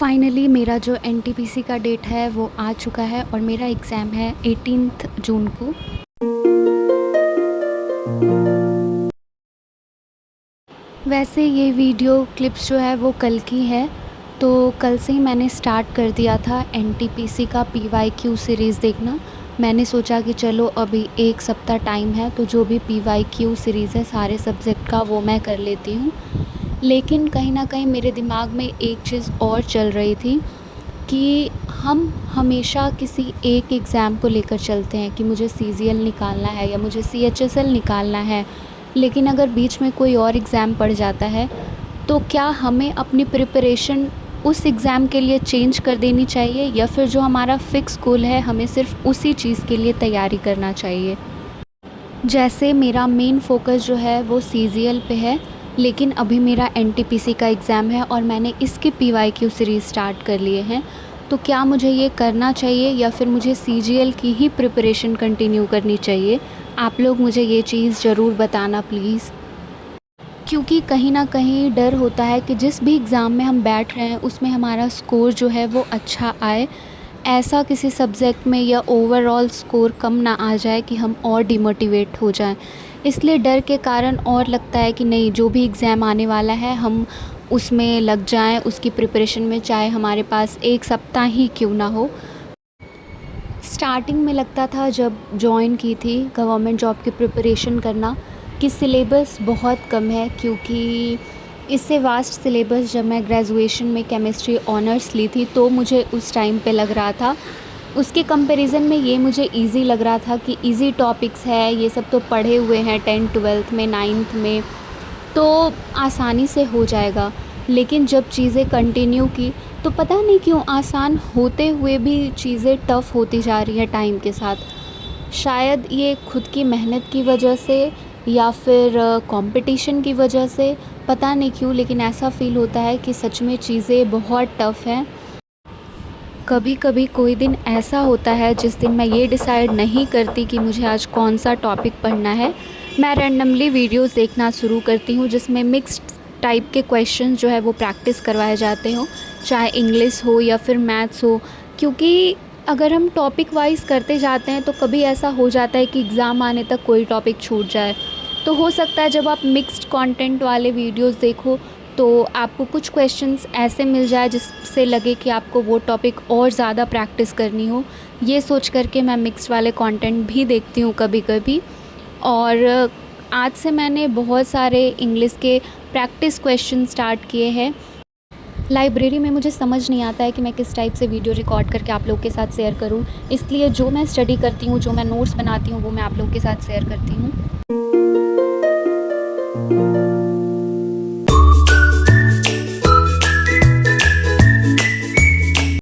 Finally मेरा जो NTPC का डेट है वो आ चुका है और मेरा एग्ज़ाम है 18 जून को। वैसे ये वीडियो क्लिप्स जो है वो कल की है, तो कल से ही मैंने स्टार्ट कर दिया था एनटीपीसी का पीवाईक्यू सीरीज़ देखना। मैंने सोचा कि चलो अभी एक सप्ताह टाइम है तो जो भी पीवाईक्यू सीरीज़ है सारे सब्जेक्ट का वो मैं कर लेती हूँ। लेकिन कहीं न कहीं मेरे दिमाग में एक चीज़ और चल रही थी कि हम हमेशा किसी एक एग्ज़ाम को लेकर चलते हैं कि मुझे सीजीएल निकालना है या मुझे सीएचएसएल निकालना है, लेकिन अगर बीच में कोई और एग्ज़ाम पड़ जाता है तो क्या हमें अपनी प्रिपरेशन उस एग्ज़ाम के लिए चेंज कर देनी चाहिए या फिर जो हमारा फ़िक्स गोल है हमें सिर्फ़ उसी चीज़ के लिए तैयारी करना चाहिए। जैसे मेरा मेन फ़ोकस जो है वो सीजीएल पे है, लेकिन अभी मेरा एनटीपीसी का एग्ज़ाम है और मैंने इसके पीवाईक्यू सीरीज़ स्टार्ट कर लिए हैं। तो क्या मुझे ये करना चाहिए या फिर मुझे सीजीएल की ही प्रिपरेशन कंटिन्यू करनी चाहिए? आप लोग मुझे ये चीज़ ज़रूर बताना प्लीज़। क्योंकि कहीं न कहीं डर होता है कि जिस भी एग्ज़ाम में हम बैठ रहे हैं उसमें हमारा स्कोर जो है वो अच्छा आए। ऐसा किसी सब्जेक्ट में या ओवरऑल स्कोर कम ना आ जाए कि हम और डिमोटिवेट हो जाएं। इसलिए डर के कारण और लगता है कि नहीं, जो भी एग्ज़ाम आने वाला है हम उसमें लग जाएं, उसकी प्रिपरेशन में, चाहे हमारे पास एक सप्ताह ही क्यों ना हो। स्टार्टिंग में लगता था जब जॉइन की थी गवर्नमेंट जॉब की प्रिपरेशन करना कि सिलेबस बहुत कम है, क्योंकि इससे वास्ट सिलेबस जब मैं ग्रेजुएशन में केमिस्ट्री ऑनर्स ली थी तो मुझे उस टाइम पे लग रहा था। उसके कंपैरिजन में ये मुझे इजी लग रहा था कि इजी टॉपिक्स है, ये सब तो पढ़े हुए हैं 10th 12th में 9th में, तो आसानी से हो जाएगा। लेकिन जब चीज़ें कंटिन्यू की तो पता नहीं क्यों आसान होते हुए भी चीज़ें टफ़ होती जा रही हैं टाइम के साथ। शायद ये खुद की मेहनत की वजह से या फिर कंपटीशन की वजह से, पता नहीं क्यों, लेकिन ऐसा फ़ील होता है कि सच में चीज़ें बहुत टफ़ हैं। कभी कभी कोई दिन ऐसा होता है जिस दिन मैं ये डिसाइड नहीं करती कि मुझे आज कौन सा टॉपिक पढ़ना है। मैं रैंडमली वीडियोस देखना शुरू करती हूँ जिसमें मिक्स्ड टाइप के क्वेश्चंस जो है वो प्रैक्टिस करवाए जाते हो, चाहे इंग्लिश हो या फिर मैथ्स हो। क्योंकि अगर हम टॉपिक वाइज करते जाते हैं तो कभी ऐसा हो जाता है कि एग्ज़ाम आने तक कोई टॉपिक छूट जाए। तो हो सकता है जब आप मिक्स्ड कंटेंट वाले वीडियोस देखो तो आपको कुछ क्वेश्चंस ऐसे मिल जाए जिससे लगे कि आपको वो टॉपिक और ज़्यादा प्रैक्टिस करनी हो। ये सोच कर के मैं मिक्स्ड वाले कंटेंट भी देखती हूँ कभी कभी। और आज से मैंने बहुत सारे इंग्लिश के प्रैक्टिस क्वेश्चन स्टार्ट किए हैं। लाइब्रेरी में मुझे समझ नहीं आता है कि मैं किस टाइप से वीडियो रिकॉर्ड करके आप लोग के साथ शेयर करूं, इसलिए जो मैं स्टडी करती हूँ, जो मैं नोट्स बनाती हूँ वो मैं आप लोग के साथ शेयर करती हूँ।